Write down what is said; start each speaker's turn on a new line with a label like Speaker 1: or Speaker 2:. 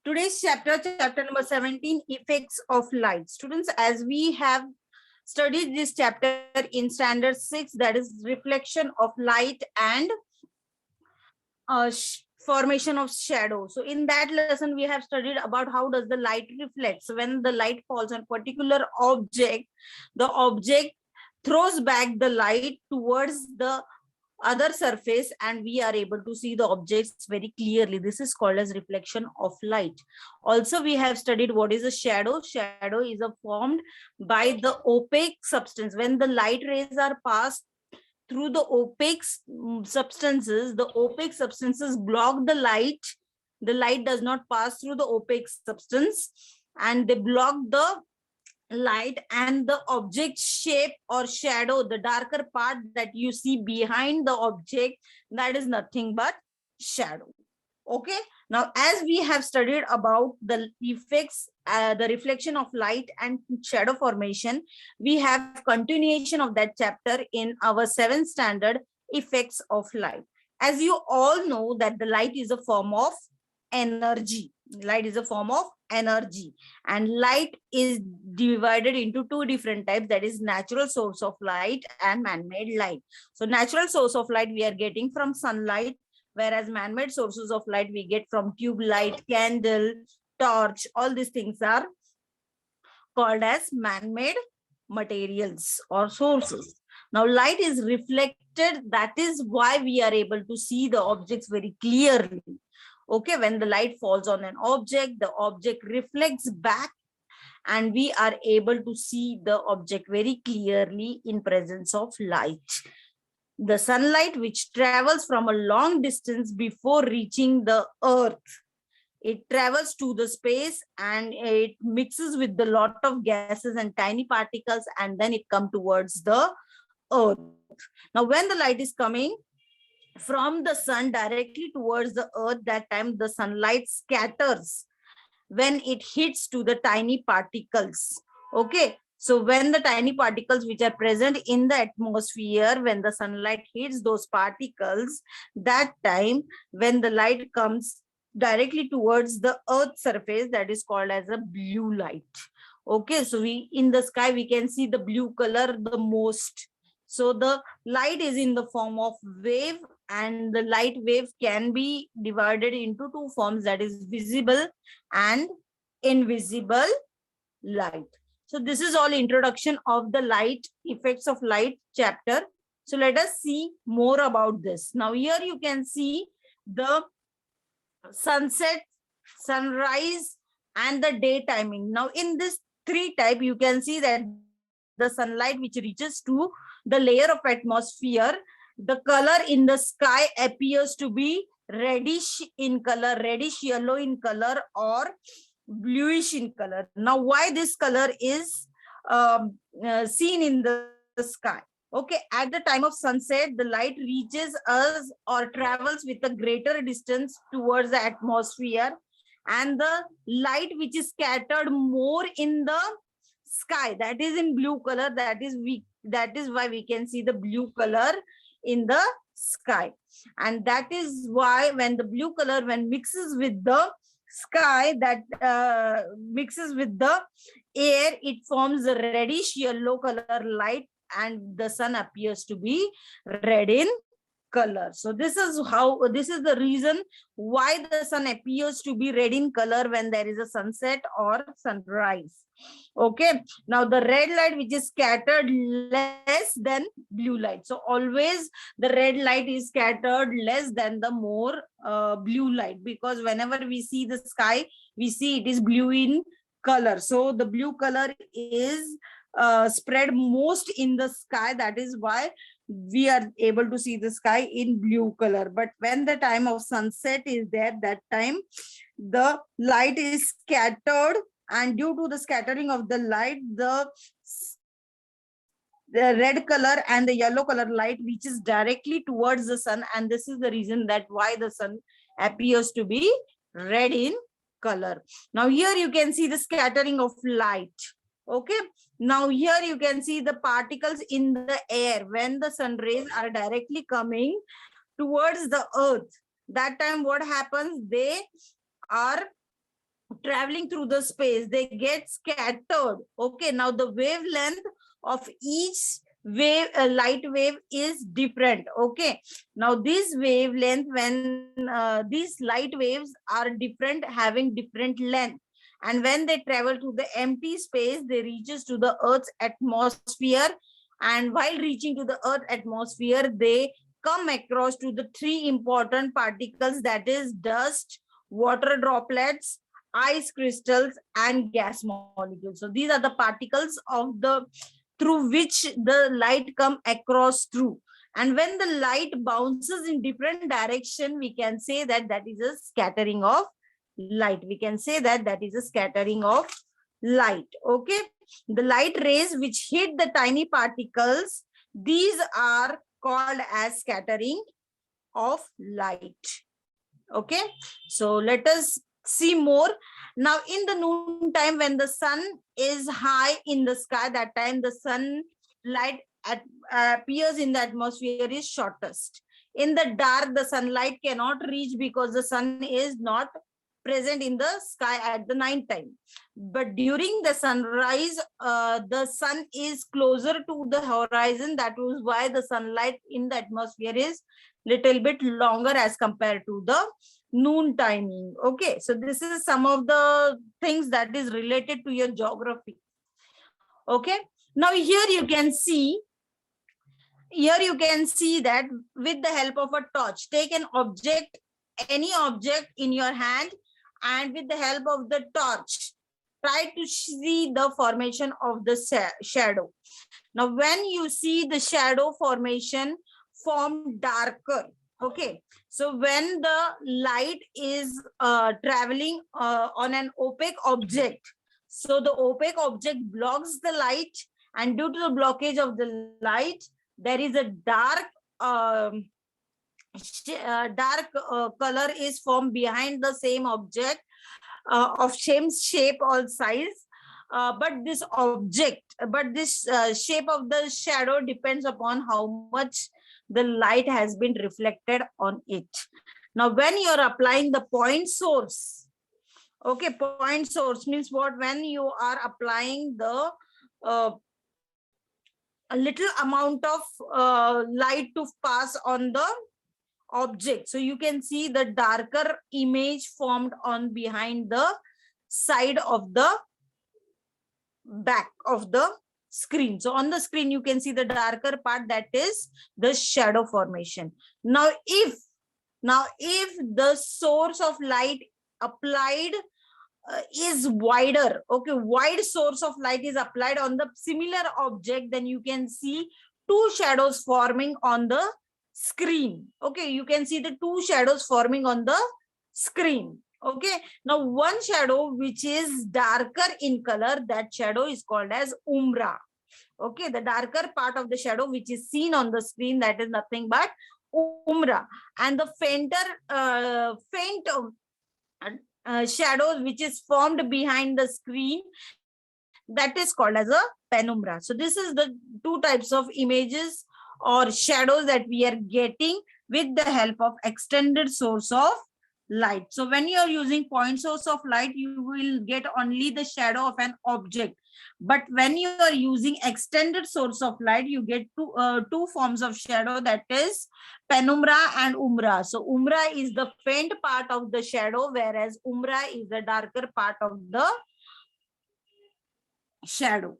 Speaker 1: Today's chapter number 17, effects of light. Students, as we have studied this chapter in standard 6, that is reflection of light and formation of shadow. So in that lesson, we have studied about how does the light reflects. When the light falls on particular object, the object throws back the light towards the other surface and we are able to see the objects very clearly. This is called as reflection of light. Also, we have studied what is a shadow. Shadow is formed by the opaque substance. When the light rays are passed through the opaque substances, the opaque substances block the light. The light does not pass through the opaque substance and they block the light, and the object shape or shadow, the darker part that you see behind the object, that is nothing but shadow. Okay, now as we have studied about the effects, the reflection of light and shadow formation, we have continuation of that chapter in our 7th standard, effects of light. As you all know that the light is a form of energy. Light is a form of energy, and light is divided into two different types, that is natural source of light and man-made light. So natural source of light we are getting from sunlight, whereas man-made sources of light we get from tube light, candle, torch. All these things are called as man-made materials or sources. Now light is reflected, that is why we are able to see the objects very clearly. Okay, when the light falls on an object, the object reflects back and we are able to see the object very clearly in presence of light. The sunlight which travels from a long distance before reaching the earth, it travels to the space and it mixes with the lot of gases and tiny particles, and then it comes towards the earth. Now when the light is coming from the sun directly towards the earth, that time the sunlight scatters when it hits to the tiny particles. Okay, so when the tiny particles which are present in the atmosphere, when the sunlight hits those particles, that time when the light comes directly towards the earth surface, that is called as a blue light. Okay, so we in the sky we can see the blue color the most. So the light is in the form of wave, and the light wave can be divided into two forms, that is visible and invisible light. So this is all introduction of the light, effects of light chapter. So let us see more about this. Now here you can see the sunset, sunrise and the day timing. Now in this three type, you can see that the sunlight which reaches to the layer of atmosphere, the color in the sky appears to be reddish in color, reddish yellow in color, or bluish in color. Now why this color is seen in the sky? Okay, at the time of sunset, the light reaches us or travels with a greater distance towards the atmosphere, and the light which is scattered more in the sky, that is in blue color, that is why we can see the blue color in the sky. And that is why when the blue color when mixes with the sky, that mixes with the air, it forms a reddish yellow color light, and the sun appears to be red in color. So this is the reason why the sun appears to be red in color when there is a sunset or sunrise. Okay, now the red light which is scattered less than blue light. So always the red light is scattered less than the more blue light, because whenever we see the sky, we see it is blue in color. So the blue color is spread most in the sky. That is why we are able to see the sky in blue color. But when the time of sunset is there, that time the light is scattered, and due to the scattering of the light, the red color and the yellow color light reaches directly towards the sun, and this is the reason that why the sun appears to be red in color. Now here you can see the scattering of light. Okay, now here you can see the particles in the air when the sun rays are directly coming towards the earth. That time what happens, they are traveling through the space, they get scattered. Okay, now the wavelength of each wave, light wave is different. Okay, now this wavelength, when these light waves are different, having different length, and when they travel to the empty space, they reaches to the Earth's atmosphere, and while reaching to the Earth atmosphere, they come across to the three important particles, that is dust, water droplets, ice crystals, and gas molecules. So these are the particles of the through which the light come across through. And when the light bounces in different direction, we can say that that is a scattering of light. We can say that that is a scattering of light. Okay, the light rays which hit the tiny particles, these are called as scattering of light. Okay, so let us see more. Now in the noon time, when the sun is high in the sky, that time the sunlight appears in the atmosphere is shortest. In the dark, the sunlight cannot reach because the sun is not present in the sky at the night time. But during the sunrise, the sun is closer to the horizon. That was why the sunlight in the atmosphere is little bit longer as compared to the noon timing. Okay, so this is some of the things that is related to your geography. Okay, now here you can see that with the help of a torch, take an object, any object in your hand, and with the help of the torch, try to see the formation of the shadow. Now when you see the shadow formation form darker, okay, so when the light is traveling on an opaque object, so the opaque object blocks the light, and due to the blockage of the light, there is a dark color is formed behind the same object of same shape or size. But this shape of the shadow depends upon how much the light has been reflected on it. Now when you're applying the point source, okay, point source means what? When you are applying the a little amount of light to pass on the object, so you can see the darker image formed on behind the side of the back of the screen. So on the screen you can see the darker part, that is the shadow formation. Now if the source of light applied is wider, okay, wide source of light is applied on the similar object, then you can see two shadows forming on the screen. Okay, you can see the two shadows forming on the screen. Okay, now one shadow which is darker in color, that shadow is called as umbra. Okay, the darker part of the shadow which is seen on the screen, that is nothing but umbra. And the faint shadows which is formed behind the screen, that is called as a penumbra. So this is the two types of images or shadows that we are getting with the help of extended source of light. So when you are using point source of light, you will get only the shadow of an object. But when you are using extended source of light, you get two forms of shadow, that is penumbra and umbra. So umbra is the faint part of the shadow, whereas umbra is the darker part of the shadow.